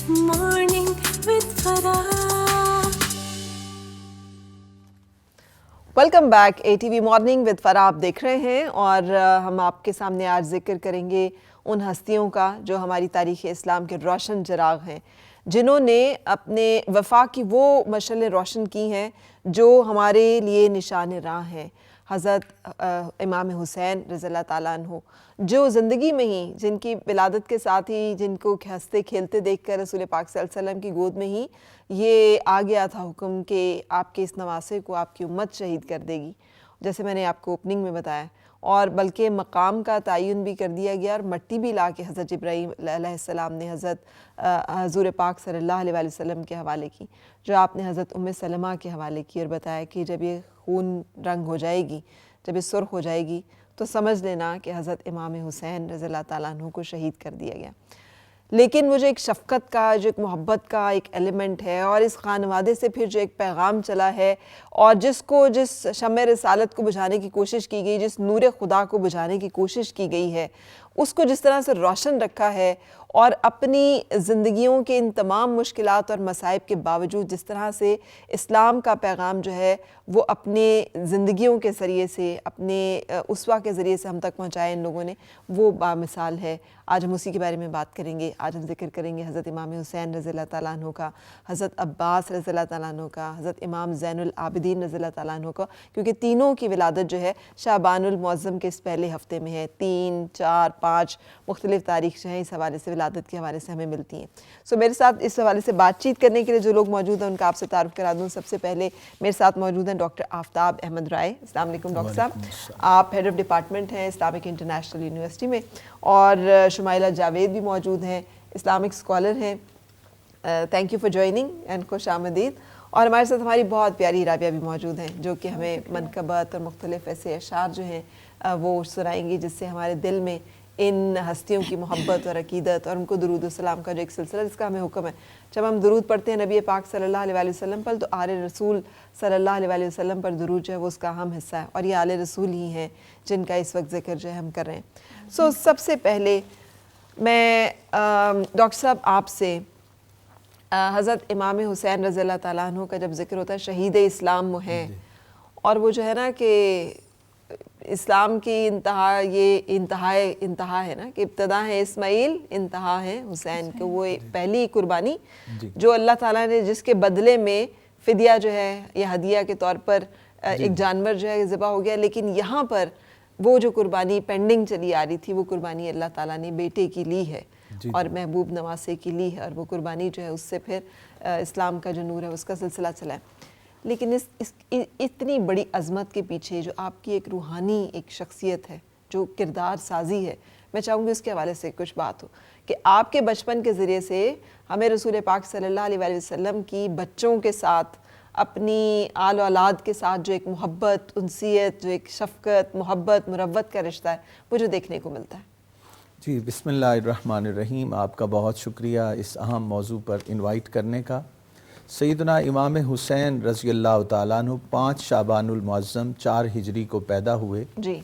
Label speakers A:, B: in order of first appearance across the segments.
A: Morning with Farah.
B: Welcome back ATV morning with فرا آپ دیکھ رہے ہیں اور ہم آپ کے سامنے آج ذکر کریں گے ان ہستیوں کا جو ہماری تاریخ اسلام کے روشن چراغ ہیں، جنہوں نے اپنے وفا کی وہ مشعلیں روشن کی ہیں جو ہمارے لیے نشان راہ ہیں۔ حضرت امام حسین رضی اللہ تعالیٰ عنہ جو زندگی میں ہی، جن کی ولادت کے ساتھ ہی، جن کو ہنستے کھیلتے دیکھ کر رسول پاک صلی اللہ علیہ وسلم کی گود میں ہی یہ آ گیا تھا حکم کہ آپ کے اس نواسے کو آپ کی امت شہید کر دے گی، جیسے میں نے آپ کو اوپننگ میں بتایا، اور بلکہ مقام کا تعین بھی کر دیا گیا اور مٹی بھی لا کے حضرت جبرائیل علیہ السلام نے حضرت حضور پاک صلی اللہ علیہ وسلم کے حوالے کی، جو آپ نے حضرت ام سلمہ کے حوالے کی اور بتایا کہ جب یہ خون رنگ ہو جائے گی، جب یہ سرخ ہو جائے گی تو سمجھ لینا کہ حضرت امام حسین رضی اللہ تعالیٰ عنہ کو شہید کر دیا گیا۔ لیکن وہ جو ایک شفقت کا، جو ایک محبت کا ایک ایلیمنٹ ہے، اور اس خانوادے سے پھر جو ایک پیغام چلا ہے، اور جس شمع رسالت کو بجھانے کی کوشش کی گئی، جس نور خدا کو بجھانے کی کوشش کی گئی ہے، اس کو جس طرح سے روشن رکھا ہے، اور اپنی زندگیوں کے ان تمام مشکلات اور مصائب کے باوجود جس طرح سے اسلام کا پیغام جو ہے وہ اپنے زندگیوں کے ذریعے سے، اپنے اسوہ کے ذریعے سے ہم تک پہنچایا ان لوگوں نے، وہ بامثال ہے۔ آج ہم اسی کے بارے میں بات کریں گے۔ آج ہم ذکر کریں گے حضرت امام حسین رضی اللہ تعالیٰ عنہ کا، حضرت عباس رضی اللہ تعالیٰ عنہ کا، حضرت امام زین العابدین رضی اللہ تعالیٰ عنہ کا، کیونکہ تینوں کی ولادت جو ہے شعبان المعظم کے اس پہلے ہفتے میں ہے۔ 3، 4، 5 مختلف تاریخ جو ہیں اس حوالے سے، ولادت کے حوالے سے ہمیں ملتی ہیں۔ سو میرے ساتھ اس حوالے سے بات چیت کرنے کے لیے جو لوگ موجود ہیں ان کا آپ سے تعارف کرا دوں۔ سب سے پہلے میرے ساتھ موجود ہیں ڈاکٹر آفتاب احمد رائے۔ السلام علیکم ڈاکٹر صاحب، آپ ہیڈ آف ڈپارٹمنٹ ہیں اسلامک انٹرنیشنل یونیورسٹی میں، اور شمائلہ جاوید بھی موجود ہیں، اسلامک اسکالر ہیں۔ Thank you for joining and خوش آمدید۔ اور ہمارے ساتھ ہماری بہت پیاری رابعہ بھی موجود ہیں جو کہ ہمیں منقبت اور مختلف ایسے اشعار جو ہیں وہ سنائیں گی، جس سے ہمارے دل میں ان ہستیوں کی محبت اور عقیدت اور ان کو درود و سلام کا جو ایک سلسلہ جس کا ہمیں حکم ہے، جب ہم درود پڑھتے ہیں نبی پاک صلی اللہ علیہ وسلم پر، تو آل رسول صلی اللہ علیہ وسلم پر درود جو ہے وہ اس کا اہم حصہ ہے، اور یہ آل رسول ہی ہیں جن کا اس وقت ذکر جو ہے ہم کر رہے ہیں۔ سو سب سے پہلے میں ڈاکٹر صاحب آپ سے حضرت امام حسین رضی اللہ تعالیٰ عنہ کا جب ذکر ہوتا ہے، شہید اسلام وہ ہیں، اور وہ جو ہے نا کہ اسلام کی انتہا، یہ انتہا ہے نا کہ ابتدا ہے اسماعیل، انتہا ہے حسین، کہ وہ پہلی قربانی جو اللہ تعالیٰ نے، جس کے بدلے میں فدیہ جو ہے یا ہدیہ کے طور پر ایک جانور جو ہے ذبح ہو گیا، لیکن یہاں پر وہ جو قربانی پینڈنگ چلی آ رہی تھی، وہ قربانی اللہ تعالیٰ نے بیٹے کی لی ہے اور محبوب نواسے کی لی ہے، اور وہ قربانی جو ہے اس سے پھر اسلام کا جو نور ہے اس کا سلسلہ چلا ہے۔ لیکن اس اتنی بڑی عظمت کے پیچھے جو آپ کی ایک روحانی ایک شخصیت ہے، جو کردار سازی ہے، میں چاہوں گی اس کے حوالے سے کچھ بات ہو کہ آپ کے بچپن کے ذریعے سے ہمیں رسول پاک صلی اللہ علیہ وسلم کی بچوں کے ساتھ، اپنی آل و اولاد کے ساتھ جو ایک محبت، انسیت، جو ایک شفقت، محبت، مروت کا رشتہ ہے، وہ جو دیکھنے کو ملتا ہے۔
C: جی، بسم اللہ الرحمن الرحیم۔ آپ کا بہت شکریہ اس اہم موضوع پر انوائٹ کرنے کا۔ سیدنا امام حسین رضی اللہ تعالیٰ عنہ 5 شعبان المعظم 4 ہجری کو پیدا ہوئے،
B: جی،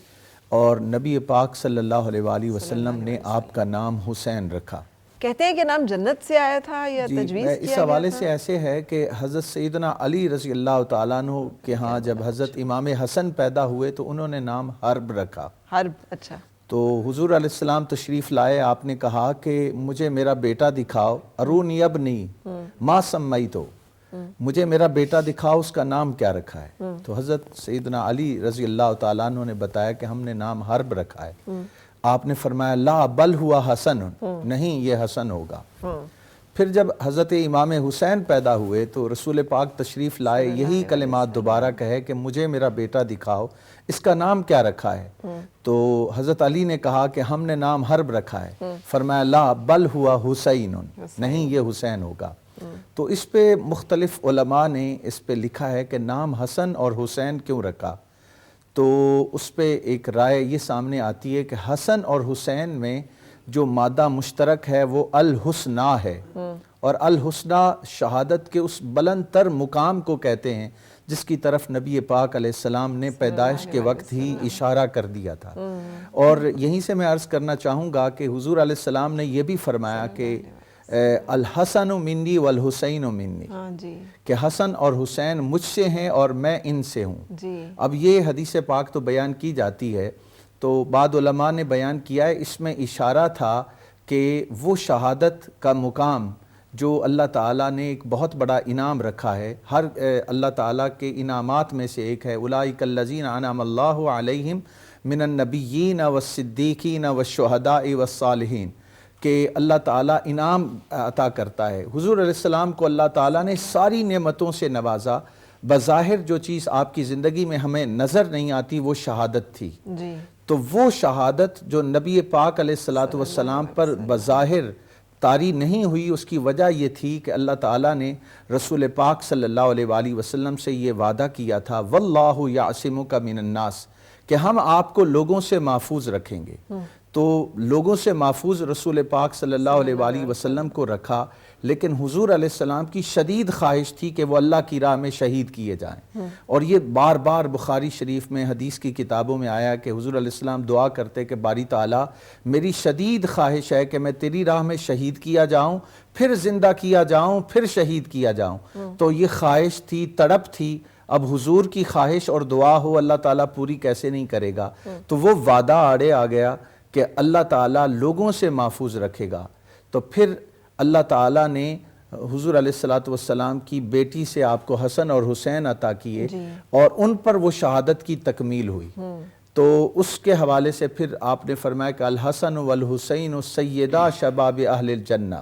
C: اور نبی پاک صلی اللہ علیہ وآلہ وسلم نے آپ کا نام حسین رکھا۔
B: کہتے ہیں کہ نام جنت سے آیا تھا یا تجویز کیا
C: اس حوالے سے ایسے ہے کہ حضرت سیدنا علی رضی اللہ تعالیٰ عنہ کے ہاں جب حضرت امام حسن پیدا ہوئے تو انہوں نے نام حرب رکھا۔
B: حرب، اچھا۔
C: تو حضور علیہ السلام تشریف لائے، آپ نے کہا کہ مجھے میرا بیٹا دکھاؤ، ارونی ابنی ما سمیتو، مجھے میرا بیٹا دکھاؤ، اس کا نام کیا رکھا ہے؟ تو حضرت سیدنا علی رضی اللہ تعالیٰ عنہ نے بتایا کہ ہم نے نام حرب رکھا ہے۔ آپ نے فرمایا لا بل ہوا حسن، نہیں یہ حسن ہوگا۔ پھر جب حضرت امام حسین پیدا ہوئے تو رسول پاک تشریف لائے، یہی کلمات دوبارہ کہے کہ مجھے میرا بیٹا دکھاؤ، اس کا نام کیا رکھا ہے؟ تو حضرت علی نے کہا کہ ہم نے نام حرب رکھا ہے۔ فرمایا لا بل ہوا حسین، نہیں یہ حسین ہوگا۔ تو اس پہ مختلف علماء نے اس پہ لکھا ہے کہ نام حسن اور حسین کیوں رکھا، تو اس پہ ایک رائے یہ سامنے آتی ہے کہ حسن اور حسین میں جو مادہ مشترک ہے وہ الحسنہ ہے، اور الحسنہ شہادت کے اس بلند تر مقام کو کہتے ہیں جس کی طرف نبی پاک علیہ السلام نے پیدائش کے وقت ہی اشارہ کر دیا تھا۔ اور یہیں سے میں عرض کرنا چاہوں گا کہ حضور علیہ السلام نے یہ بھی فرمایا کہ الحسن منی والحسین منی،
B: ہاں جی
C: کہ حسن اور حسین مجھ سے ہیں اور میں ان سے ہوں۔
B: جی
C: اب یہ حدیث پاک تو بیان کی جاتی ہے، تو بعض علماء نے بیان کیا ہے اس میں اشارہ تھا کہ وہ شہادت کا مقام جو اللہ تعالیٰ نے ایک بہت بڑا انعام رکھا ہے، ہر اللہ تعالیٰ کے انعامات میں سے ایک ہے اولئک الذین انعم اللہ علیہم من النبیین والصدیقین والشہداء والصالحین، کہ اللہ تعالیٰ انعام عطا کرتا ہے۔ حضور علیہ السلام کو اللہ تعالیٰ نے ساری نعمتوں سے نوازا، بظاہر جو چیز آپ کی زندگی میں ہمیں نظر نہیں آتی وہ شہادت تھی،
B: جی
C: تو وہ شہادت جو نبی پاک علیہ السلام پر بظاہر طاری نہیں ہوئی، اس کی وجہ یہ تھی کہ اللہ تعالیٰ نے رسول پاک صلی اللہ علیہ وآلہ وسلم سے یہ وعدہ کیا تھا واللہ یعصمک من الناس، کہ ہم آپ کو لوگوں سے محفوظ رکھیں گے۔ تو لوگوں سے محفوظ رسول پاک صلی اللہ علیہ وآلہ وسلم کو رکھا، لیکن حضور علیہ السلام کی شدید خواہش تھی کہ وہ اللہ کی راہ میں شہید کیے جائیں، اور یہ بار بار بخاری شریف میں حدیث کی کتابوں میں آیا کہ حضور علیہ السلام دعا کرتے کہ باری تعالیٰ میری شدید خواہش ہے کہ میں تیری راہ میں شہید کیا جاؤں، پھر زندہ کیا جاؤں، پھر شہید کیا جاؤں۔ تو یہ خواہش تھی، تڑپ تھی۔ اب حضور کی خواہش اور دعا ہو اللہ تعالیٰ پوری کیسے نہیں کرے گا، تو وہ وعدہ آڑے آ گیا کہ اللہ تعالیٰ لوگوں سے محفوظ رکھے گا۔ تو پھر اللہ تعالیٰ نے حضور علیہ السلام کی بیٹی سے آپ کو حسن اور حسین عطا کیے، اور ان پر وہ شہادت کی تکمیل ہوئی۔ تو اس کے حوالے سے پھر آپ نے فرمایا کہ الحسن والحسین سیدا شباب اہل الجنہ،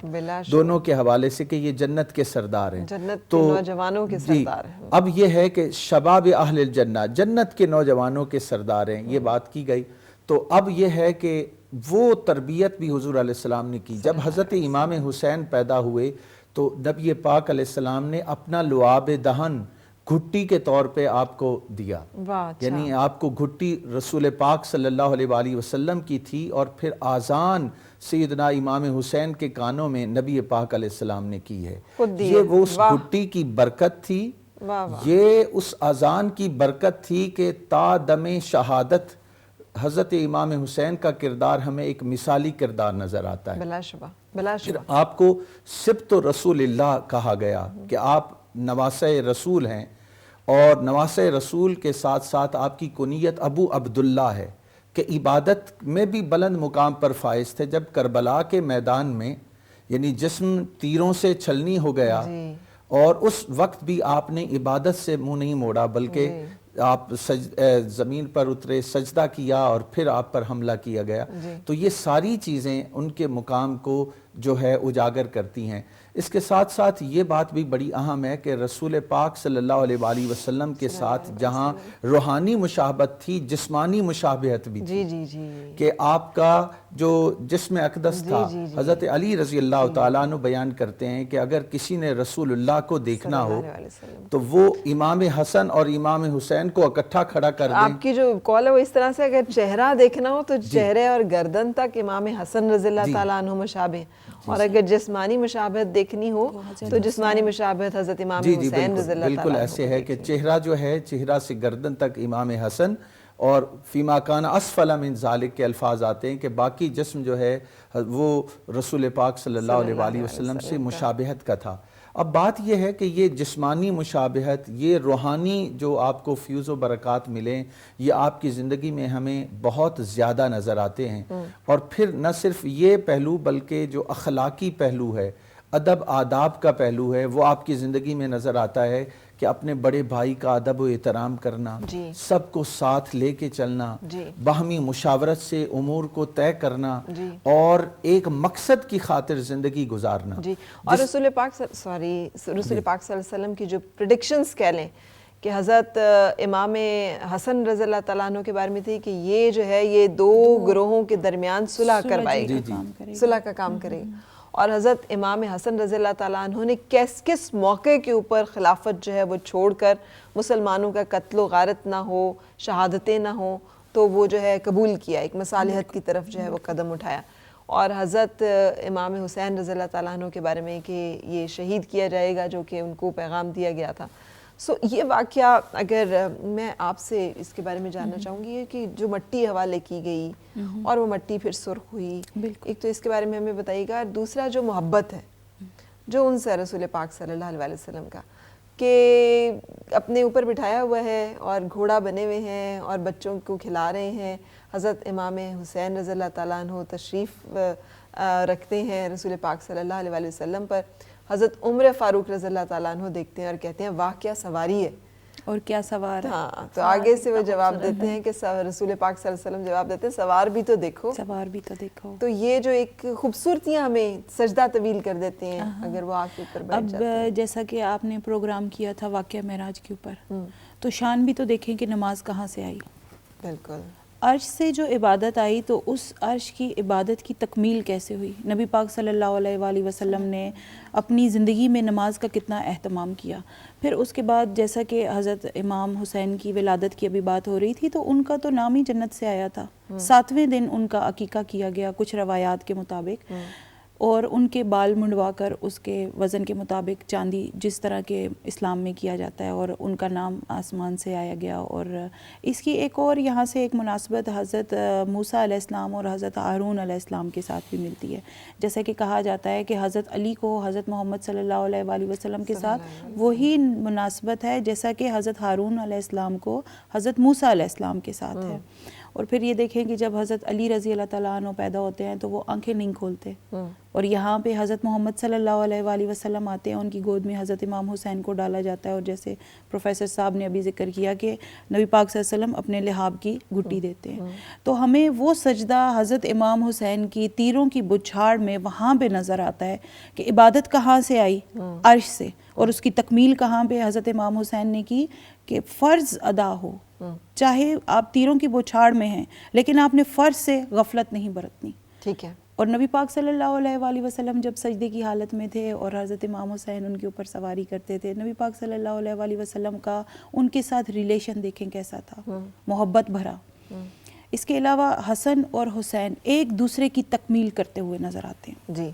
C: دونوں کے حوالے سے کہ یہ جنت کے سردار ہیں،
B: جنت کے نوجوانوں کے سردار ہیں۔
C: اب یہ ہے کہ شباب اہل الجنہ جنت کے نوجوانوں کے سردار ہیں، یہ بات کی گئی۔ تو اب یہ ہے کہ وہ تربیت بھی حضور علیہ السلام نے کی۔ جب حضرت امام حسین پیدا ہوئے تو نبی پاک علیہ السلام نے اپنا لعاب دہن گھٹی کے طور پہ آپ کو دیا، یعنی آپ کو گھٹی رسول پاک صلی اللہ علیہ وآلہ وسلم کی تھی، اور پھر آذان سیدنا امام حسین کے کانوں میں نبی پاک علیہ السلام نے کی ہے۔ یہ وہ اس گھٹی کی برکت تھی، یہ اس آذان کی برکت تھی کہ تا دم شہادت حضرت امام حسین کا کردار ہمیں ایک مثالی کردار نظر آتا ہے۔
B: بلا شبہ بلا شبہ
C: آپ کو سبط رسول اللہ کہا گیا کہ آپ نواسہ رسول ہیں، اور نواسہ رسول کے ساتھ ساتھ آپ کی کنیت ابو عبداللہ ہے، کہ عبادت میں بھی بلند مقام پر فائز تھے۔ جب کربلا کے میدان میں یعنی جسم تیروں سے چھلنی ہو گیا، اور اس وقت بھی آپ نے عبادت سے منہ نہیں موڑا، بلکہ آپ زمین پر اترے، سجدہ کیا، اور پھر آپ پر حملہ کیا گیا۔ تو یہ ساری چیزیں ان کے مقام کو جو ہے اجاگر کرتی ہیں۔ اس کے ساتھ ساتھ یہ بات بھی بڑی اہم ہے کہ رسول پاک صلی اللہ علیہ وآلہ وسلم کے ساتھ جہاں روحانی مشابہت تھی، جسمانی مشابہت بھی تھی، کہ آپ کا جو جسم اقدس تھا، حضرت علی رضی اللہ تعالیٰ عنہ بیان کرتے ہیں کہ اگر کسی نے رسول اللہ کو دیکھنا ہو تو وہ امام حسن اور امام حسین کو اکٹھا کھڑا کر دیں۔
B: آپ کی جو قول ہے وہ اس طرح سے اگر چہرہ دیکھنا ہو تو چہرے اور گردن تک امام حسن رضی اللہ تعالیٰ عنہ مشابہ، اور اگر جسمانی مشابہت دیکھنی ہو تو جسمانی مشابہت حضرت امام حسین رضی اللہ تعالیٰ عنہ۔
C: بالکل ایسے ہے کہ چہرہ جو ہے، چہرہ سے گردن تک امام حسن، اور فیما کان اسفل من ذالک کے الفاظ آتے ہیں کہ باقی جسم جو ہے وہ رسول پاک صلی اللہ علیہ وآلہ وسلم سے مشابہت کا تھا۔ اب بات یہ ہے کہ یہ جسمانی مشابہت، یہ روحانی جو آپ کو فیوز و برکات ملیں، یہ آپ کی زندگی میں ہمیں بہت زیادہ نظر آتے ہیں۔ اور پھر نہ صرف یہ پہلو بلکہ جو اخلاقی پہلو ہے، ادب آداب کا پہلو ہے، وہ آپ کی زندگی میں نظر آتا ہے کہ اپنے بڑے بھائی کا ادب و احترام کرنا، سب کو ساتھ لے کے چلنا، باہمی مشاورت سے امور کو طے کرنا، اور ایک مقصد کی خاطر زندگی گزارنا۔
B: اور رسول پاک صلی اللہ علیہ وسلم کی جو پریڈکشنز کہہ لیں کہ حضرت امام حسن رضی اللہ تعالیٰ عنہ کے بارے میں تھی کہ یہ جو ہے یہ دو گروہوں کے درمیان صلح کروائے گا، صلح کا کام کرے گا۔ اور حضرت امام حسن رضی اللہ تعالیٰ عنہ نے کس موقع کے اوپر خلافت جو ہے وہ چھوڑ کر مسلمانوں کا قتل و غارت نہ ہو، شہادتیں نہ ہوں، تو وہ جو ہے قبول کیا، ایک مصالحت کی طرف جو ہے وہ قدم اٹھایا۔ اور حضرت امام حسین رضی اللہ تعالیٰ عنہ کے بارے میں کہ یہ شہید کیا جائے گا، جو کہ ان کو پیغام دیا گیا تھا۔ یہ واقعہ اگر میں آپ سے اس کے بارے میں جاننا چاہوں گی کہ جو مٹی حوالے کی گئی اور وہ مٹی پھر سرخ ہوئی، ایک تو اس کے بارے میں ہمیں بتائیے گا۔ دوسرا جو محبت ہے جو ان سے رسول پاک صلی اللہ علیہ وسلم کا، کہ اپنے اوپر بٹھایا ہوا ہے اور گھوڑا بنے ہوئے ہیں اور بچوں کو کھلا رہے ہیں. حضرت امام حسین رضی اللہ تعالیٰ عنہ تشریف رکھتے ہیں رسول پاک صلی اللہ علیہ وسلم پر. حضرت عمر فاروق رضی اللہ تعالیٰ عنہ دیکھتے ہیں اور کہتے ہیں واہ کیا سواری ہے،
D: اور کیا سوار ہے.
B: ہاں تو آگے سے وہ جواب دیتے ہیں کہ رسول پاک صلی اللہ علیہ وسلم جواب دیتے ہیں سوار بھی تو دیکھو.
D: سوار بھی تو دیکھو.
B: تو یہ جو ایک خوبصورتیاں ہمیں سجدہ طویل کر دیتے ہیں اگر وہ آگ کے اوپر بیٹھ جاتے ہیں.
D: اب جیسا کہ آپ نے پروگرام کیا تھا واقعہ معراج کے اوپر، تو شان بھی تو دیکھیں کہ نماز کہاں سے آئی.
B: بالکل.
D: عرش سے جو عبادت آئی تو اس عرش کی عبادت کی تکمیل کیسے ہوئی. نبی پاک صلی اللہ علیہ وآلہ وسلم نے اپنی زندگی میں نماز کا کتنا اہتمام کیا. پھر اس کے بعد جیسا کہ حضرت امام حسین کی ولادت کی ابھی بات ہو رہی تھی، تو ان کا تو نام ہی جنت سے آیا تھا. 7ویں دن ان کا عقیقہ کیا گیا کچھ روایات کے مطابق، اور ان کے بال منڈوا کر اس کے وزن کے مطابق چاندی جس طرح کے اسلام میں کیا جاتا ہے، اور ان کا نام آسمان سے آیا گیا. اور اس کی ایک اور یہاں سے ایک مناسبت حضرت موسیٰ علیہ السلام اور حضرت ہارون علیہ السلام کے ساتھ بھی ملتی ہے. جیسا کہ کہا جاتا ہے کہ حضرت علی کو حضرت محمد صلی اللہ علیہ وآلہ وسلم کے ساتھ وہی مناسبت ہے جیسا کہ حضرت ہارون علیہ السلام کو حضرت موسیٰ علیہ السلام کے ساتھ ہے. اور پھر یہ دیکھیں کہ جب حضرت علی رضی اللہ تعالیٰ عنہ پیدا ہوتے ہیں تو وہ آنکھیں نہیں کھولتے، اور یہاں پہ حضرت محمد صلی اللہ علیہ وآلہ وسلم آتے ہیں، ان کی گود میں حضرت امام حسین کو ڈالا جاتا ہے، اور جیسے پروفیسر صاحب نے ابھی ذکر کیا کہ نبی پاک صلی اللہ علیہ وسلم اپنے لحاب کی گھٹی دیتے ہیں. تو ہمیں وہ سجدہ حضرت امام حسین کی تیروں کی بچھاڑ میں وہاں پہ نظر آتا ہے کہ عبادت کہاں سے آئی، عرش سے، اور اس کی تکمیل کہاں پہ حضرت امام حسین نے کی کہ فرض ادا ہو. چاہے آپ تیروں کی بوچھاڑ میں ہیں لیکن آپ نے فرض سے غفلت نہیں برتنی.
B: ٹھیک ہے.
D: اور نبی پاک صلی اللہ علیہ وآلہ وسلم جب سجدے کی حالت میں تھے اور حضرت امام حسین ان کے اوپر سواری کرتے تھے، نبی پاک صلی اللہ علیہ وآلہ وسلم کا ان کے ساتھ ریلیشن دیکھیں کیسا تھا، محبت بھرا. اس کے علاوہ حسن اور حسین ایک دوسرے کی تکمیل کرتے ہوئے نظر آتے ہیں
B: جی،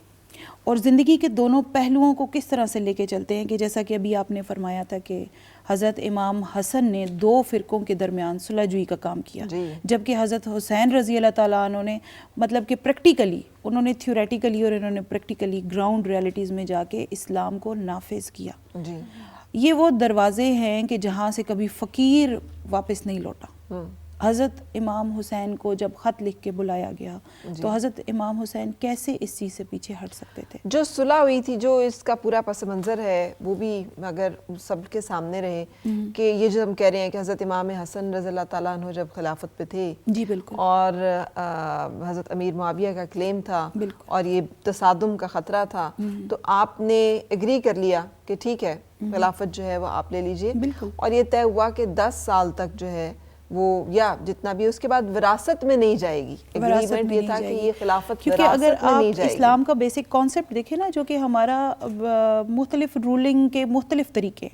D: اور زندگی کے دونوں پہلوؤں کو کس طرح سے لے کے چلتے ہیں کہ جیسا کہ ابھی آپ نے فرمایا تھا کہ حضرت امام حسن نے 2 فرقوں کے درمیان صلح جوئی کا کام کیا، جبکہ حضرت حسین رضی اللہ تعالیٰ عنہ نے مطلب کہ پریکٹیکلی انہوں نے تھیوریٹیکلی اور انہوں نے پریکٹیکلی گراؤنڈ ریالٹیز میں جا کے اسلام کو نافذ کیا. یہ وہ دروازے ہیں کہ جہاں سے کبھی فقیر واپس نہیں لوٹا. حضرت امام حسین کو جب خط لکھ کے بلایا گیا تو حضرت امام حسین کیسے اس چیز سے پیچھے ہٹ سکتے تھے؟
B: جو صلح ہوئی تھی، جو اس کا پورا پس منظر ہے وہ بھی اگر سب کے سامنے رہے کہ یہ جو ہم کہہ رہے ہیں کہ حضرت امام حسن رضی اللہ تعالیٰ عنہ جب خلافت پہ تھے،
D: جی بالکل،
B: اور حضرت امیر معاویہ کا کلیم تھا اور یہ تصادم کا خطرہ تھا، تو آپ نے ایگری کر لیا کہ ٹھیک ہے خلافت جو ہے وہ آپ لے لیجئے، اور یہ طے ہوا کہ 10 سال تک جو ہے وہ یا جتنا بھی اس کے بعد وراثت میں نہیں جائے گی. ایگریمنٹ یہ تھا کہ یہ خلافت
D: کیونکہ
B: وراثت
D: اگر
B: میں نہیں
D: آپ
B: جائے گی.
D: اسلام کا بیسک کانسیپٹ دیکھیں نا، جو کہ ہمارا مختلف رولنگ کے مختلف طریقے،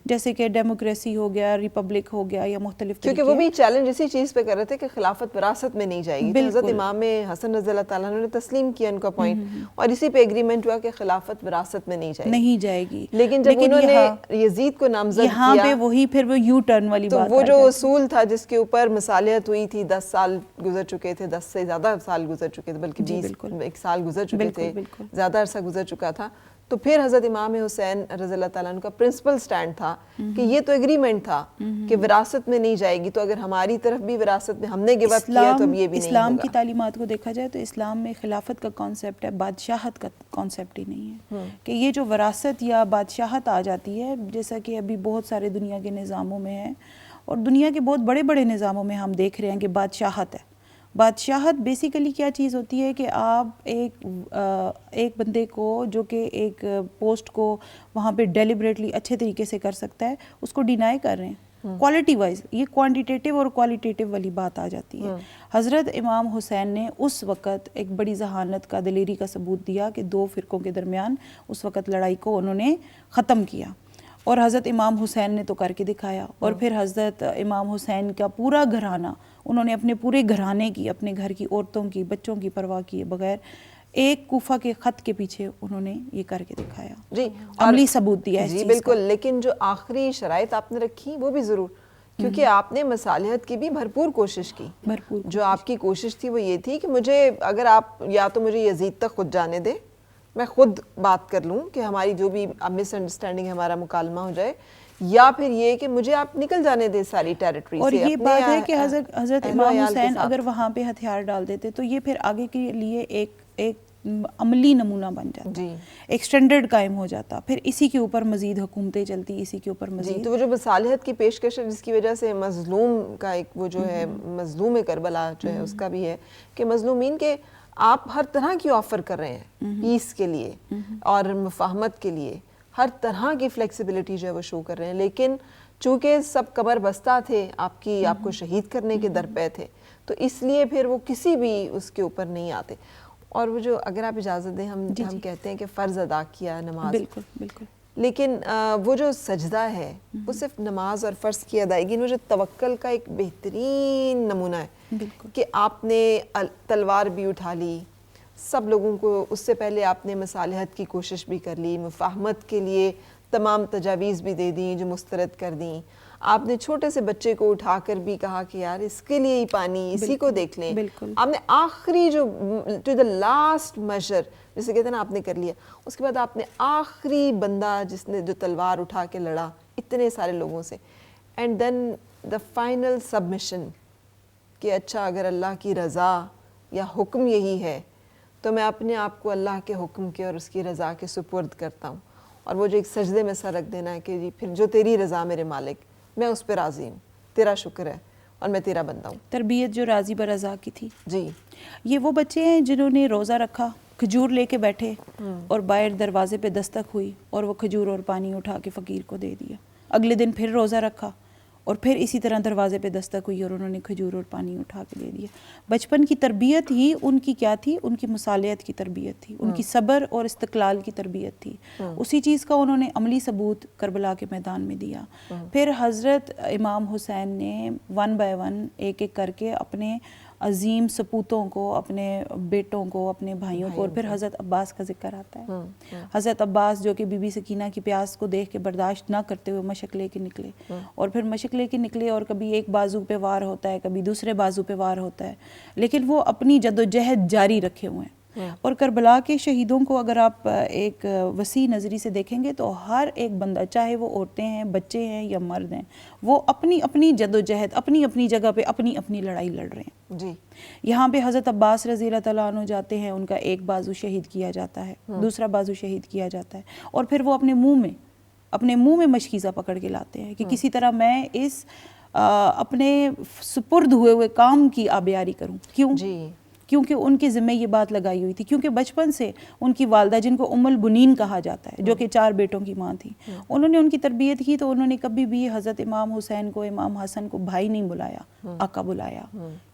D: جیسے کہ ڈیموکریسی ہو گیا، ریپبلک ہو گیا، یا مختلف طریقے،
B: کیونکہ وہ بھی چیلنج اسی چیز پہ کر رہے تھے کہ خلافت وراثت میں نہیں جائے گی. تو حضرت امام حسن رضی اللہ تعالیٰ نے تسلیم کیا ان کا پوائنٹ، اور اسی پہ ایگریمنٹ ہوا کہ خلافت وراثت میں نہیں جائے گی. لیکن جب انہوں نے یزید کو نامزد کیا،
D: یہاں پہ وہی پھر وہ یو ٹرن والی
B: تو
D: بات،
B: وہ جو اصول تھا جس کے اوپر مصالحت ہوئی تھی، 10 سال گزر چکے تھے، 10 سے زیادہ سال گزر چکے تھے، بلکہ 21 سال گزر چکے تھے، زیادہ عرصہ گزر چکا تھا. تو پھر حضرت امام حسین رضی اللہ تعالیٰ عنہ کا پرنسپل سٹینڈ تھا کہ یہ تو ایگریمنٹ تھا کہ وراثت میں نہیں جائے گی، تو اگر ہماری طرف بھی وراثت میں ہم نے گیو اپ کیا تو اب یہ بھی نہیں ہوگا.
D: اسلام کی تعلیمات کو دیکھا جائے تو اسلام میں خلافت کا کانسیپٹ ہے، بادشاہت کا کانسیپٹ ہی نہیں ہے. کہ یہ جو وراثت یا بادشاہت آ جاتی ہے، جیسا کہ ابھی بہت سارے دنیا کے نظاموں میں ہے، اور دنیا کے بہت بڑے بڑے نظاموں میں ہم دیکھ رہے ہیں کہ بادشاہت ہے. بادشاہت بیسیکلی کیا چیز ہوتی ہے کہ آپ ایک بندے کو جو کہ ایک پوسٹ کو وہاں پہ ڈیلیبریٹلی اچھے طریقے سے کر سکتا ہے، اس کو ڈینائی کر رہے ہیں کوالٹی وائز. یہ کوانٹیٹیو اور کوالٹیٹیو والی بات آ جاتی ہے. حضرت امام حسین نے اس وقت ایک بڑی ذہانت کا، دلیری کا ثبوت دیا کہ 2 فرقوں کے درمیان اس وقت لڑائی کو انہوں نے ختم کیا، اور حضرت امام حسین نے تو کر کے دکھایا. اور پھر حضرت امام حسین کا پورا گھرانہ، انہوں نے اپنے پورے گھرانے کی، اپنے گھر کی عورتوں کی، بچوں کی پرواہ کیے بغیر ایک کوفہ کے خط کے پیچھے انہوں نے یہ کر کے دکھایا.
B: جی،
D: عملی ثبوت دیا اس چیز کا.
B: جی بالکل. لیکن جو آخری شرائط آپ نے رکھی وہ بھی ضرور، کیونکہ آپ نے مصالحت کی بھی بھرپور کوشش کی. جو آپ کی کوشش تھی وہ یہ تھی کہ مجھے، اگر آپ یا تو مجھے یزید تک خود جانے دیں میں خود بات کر لوں کہ ہماری جو بھی مس انڈرسٹینڈنگ ہے ہمارا مکالمہ ہو جائے، یا پھر یہ کہ مجھے آپ نکل جانے دیں ساری ٹیریٹری سے.
D: اور یہ
B: اپنے
D: بات ہے کہ حضرت
B: اہل و
D: امام
B: عیال کے
D: حسین
B: ساتھ.
D: اگر وہاں پہ ہتھیار ڈال دیتے تو یہ پھر آگے کے لیے ایک عملی نمونہ بن جاتا،
B: جی
D: ایک سٹینڈرڈ قائم ہو جاتا، پھر اسی کے اوپر مزید حکومتیں چلتی، اسی کے اوپر
B: جی.
D: مزید.
B: تو وہ جو مصالحت کی پیشکش ہے جس کی وجہ سے مظلوم کا ایک وہ جو ہے مظلوم کربلا جو ہے اس کا بھی ہے کہ مظلومین کے آپ ہر طرح کی آفر کر رہے ہیں پیس کے لیے اور مفاہمت کے لیے، ہر طرح کی فلیکسیبلٹی جو ہے وہ شو کر رہے ہیں، لیکن چونکہ سب کمر بستہ تھے، آپ کو شہید کرنے کے درپے تھے، تو اس لیے پھر وہ کسی بھی اس کے اوپر نہیں آتے. اور وہ جو اگر آپ اجازت دیں ہم کہتے ہیں کہ فرض ادا کیا نماز،
D: بالکل بالکل،
B: لیکن وہ جو سجدہ ہے وہ صرف نماز اور فرض کی ادائیگی، وہ جو توکل کا ایک بہترین نمونہ ہے
D: بالکل.
B: کہ آپ نے تلوار بھی اٹھا لی، سب لوگوں کو اس سے پہلے آپ نے مصالحت کی کوشش بھی کر لی، مفاہمت کے لیے تمام تجاویز بھی دے دیں جو مسترد کر دیں، آپ نے چھوٹے سے بچے کو اٹھا کر بھی کہا کہ یار اس کے لیے ہی پانی، اسی کو دیکھ لیں. آپ نے آخری جو ٹو دا لاسٹ میجر جسے کہتے ہیں نا آپ نے کر لیا. اس کے بعد آپ نے آخری بندہ جس نے جو تلوار اٹھا کے لڑا اتنے سارے لوگوں سے، and then the final submission کہ اچھا اگر اللہ کی رضا یا حکم یہی ہے تو میں اپنے آپ کو اللہ کے حکم کے اور اس کی رضا کے سپرد کرتا ہوں. اور وہ جو ایک سجدے میں سر رکھ دینا ہے کہ جی پھر جو تیری رضا میرے مالک، میں اس پہ راضی ہوں، تیرا شکر ہے اور میں تیرا بندہ ہوں.
D: تربیت جو راضی برضا کی تھی.
B: جی
D: یہ وہ بچے ہیں جنہوں نے روزہ رکھا، کھجور لے کے بیٹھے اور باہر دروازے پہ دستک ہوئی اور وہ کھجور اور پانی اٹھا کے فقیر کو دے دیا. اگلے دن پھر روزہ رکھا اور پھر اسی طرح دروازے پہ دستک ہوئی اور انہوں نے کھجور اور پانی اٹھا کے دے دیا. بچپن کی تربیت ہی ان کی کیا تھی؟ ان کی مصالحت کی تربیت تھی، ان کی صبر اور استقلال کی تربیت تھی. اسی چیز کا انہوں نے عملی ثبوت کربلا کے میدان میں دیا. پھر حضرت امام حسین نے ون بائی ون ایک ایک کر کے اپنے عظیم سپوتوں کو، اپنے بیٹوں کو، اپنے بھائیوں کو، اور پھر حضرت عباس کا ذکر آتا ہے. حضرت عباس جو کہ بی بی سکینہ کی پیاس کو دیکھ کے برداشت نہ کرتے ہوئے مشق لے کے نکلے، اور پھر مشق لے کے نکلے اور کبھی ایک بازو پہ وار ہوتا ہے، کبھی دوسرے بازو پہ وار ہوتا ہے، لیکن وہ اپنی جد و جہد جاری رکھے ہوئے ہیں. اور کربلا کے شہیدوں کو اگر آپ ایک وسیع نظری سے دیکھیں گے تو ہر ایک بندہ، چاہے وہ عورتیں ہیں، بچے ہیں یا مرد ہیں، وہ اپنی اپنی جد و جہد، اپنی اپنی جگہ پہ اپنی اپنی لڑائی لڑ رہے ہیں.
B: جی
D: یہاں پہ حضرت عباس رضی اللہ تعالیٰ عنہ جاتے ہیں، ان کا ایک بازو شہید کیا جاتا ہے، دوسرا بازو شہید کیا جاتا ہے، اور پھر وہ اپنے منہ میں مشکیزہ پکڑ کے لاتے ہیں کہ کسی طرح میں اس اپنے سپرد ہوئے کام کی آبیاری کروں. کیوں؟ کیونکہ ان کے ذمہ یہ بات لگائی ہوئی تھی، کیونکہ بچپن سے ان کی والدہ، جن کو ام البنین کہا جاتا ہے، جو کہ 4 بیٹوں کی ماں تھی، انہوں نے ان کی تربیت کی، تو انہوں نے کبھی بھی حضرت امام حسین کو، امام حسن کو بھائی نہیں بلایا، آقا بلایا.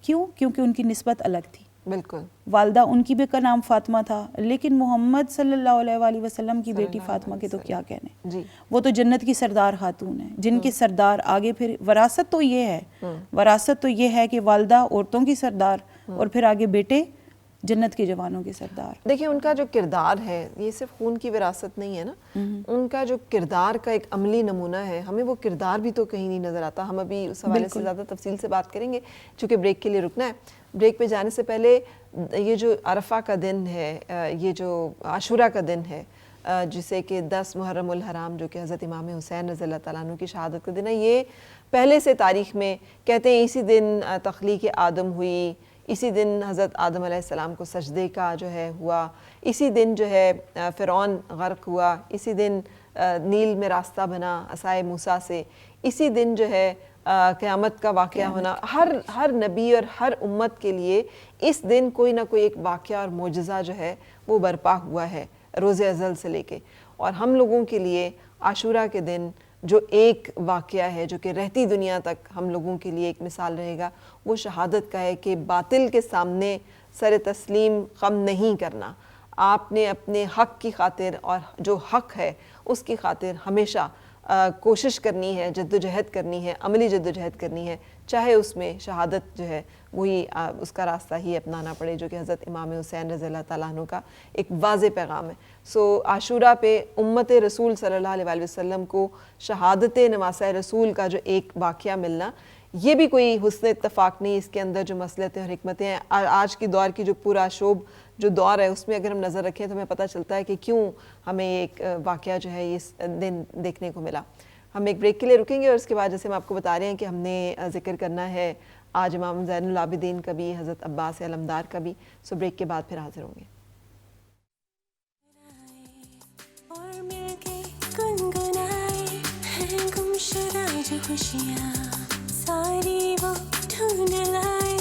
D: کیوں؟ کیونکہ ان کی نسبت الگ تھی.
B: بالکل.
D: والدہ ان کی بھی کا نام فاطمہ تھا، لیکن محمد صلی اللہ علیہ وآلہ وسلم کی بیٹی فاطمہ کے تو کیا کہنے، وہ تو جنت کی سردار خاتون ہیں، جن کے سردار آگے پھر وراثت تو یہ ہے کہ والدہ عورتوں کی سردار اور پھر آگے بیٹے جنت کے جوانوں کے سردار.
B: دیکھیں ان کا جو کردار ہے یہ صرف خون کی وراثت نہیں ہے نا، ان کا جو کردار کا ایک عملی نمونہ ہے، ہمیں وہ کردار بھی تو کہیں نہیں نظر آتا. ہم ابھی اس حوالے سے زیادہ تفصیل سے بات کریں گے چونکہ بریک کے لیے رکنا ہے. بریک پہ جانے سے پہلے یہ جو عرفہ کا دن ہے، یہ جو عاشورہ کا دن ہے، جسے کہ 10 محرم الحرام جو کہ حضرت امام حسین رضی اللہ تعالیٰ عنہ کی شہادت کا دن ہے، یہ پہلے سے تاریخ میں کہتے ہیں اسی دن تخلیق آدم ہوئی، اسی دن حضرت آدم علیہ السلام کو سجدے کا جو ہے ہوا، اسی دن جو ہے فرعون غرق ہوا، اسی دن نیل میں راستہ بنا عصائے موسیٰ سے، اسی دن جو ہے قیامت کا واقعہ ہونا. ہر نبی اور ہر امت کے لیے اس دن کوئی نہ کوئی ایک واقعہ اور معجزہ جو ہے وہ برپا ہوا ہے روز ازل سے لے کے. اور ہم لوگوں کے لیے عاشورہ کے دن جو ایک واقعہ ہے جو کہ رہتی دنیا تک ہم لوگوں کے لیے ایک مثال رہے گا، وہ شہادت کا ہے کہ باطل کے سامنے سر تسلیم خم نہیں کرنا. آپ نے اپنے حق کی خاطر اور جو حق ہے اس کی خاطر ہمیشہ کوشش کرنی ہے، جدوجہد کرنی ہے، عملی جدوجہد کرنی ہے، چاہے اس میں شہادت جو ہے وہی اس کا راستہ ہی اپنانا پڑے، جو کہ حضرت امام حسین رضی اللہ تعالیٰ عنہ کا ایک واضح پیغام ہے. عاشورہ پہ امت رسول صلی اللہ علیہ وآلہ وسلم کو شہادت نواسۂ رسول کا جو ایک واقعہ ملنا، یہ بھی کوئی حسن اتفاق نہیں. اس کے اندر جو مصلحتیں اور حکمتیں ہیں، آج کی دور کی جو پورا شوب جو دور ہے اس میں اگر ہم نظر رکھیں تو ہمیں پتہ چلتا ہے کہ کیوں ہمیں ایک واقعہ جو ہے یہ دن دیکھنے کو ملا. ہم ایک بریک کے لیے رکیں گے اور اس کے بعد جیسے ہم آپ کو بتا رہے ہیں کہ ہم نے ذکر کرنا ہے آج امام زین العابدین کا بھی, حضرت عباس علمدار کا بھی. سو بریک کے بعد پھر حاضر ہوں گے.
A: اور مل کے گنگنائے ہیں گمشدہ جو خوشیاں ساری وہ ڈھونڈ لائے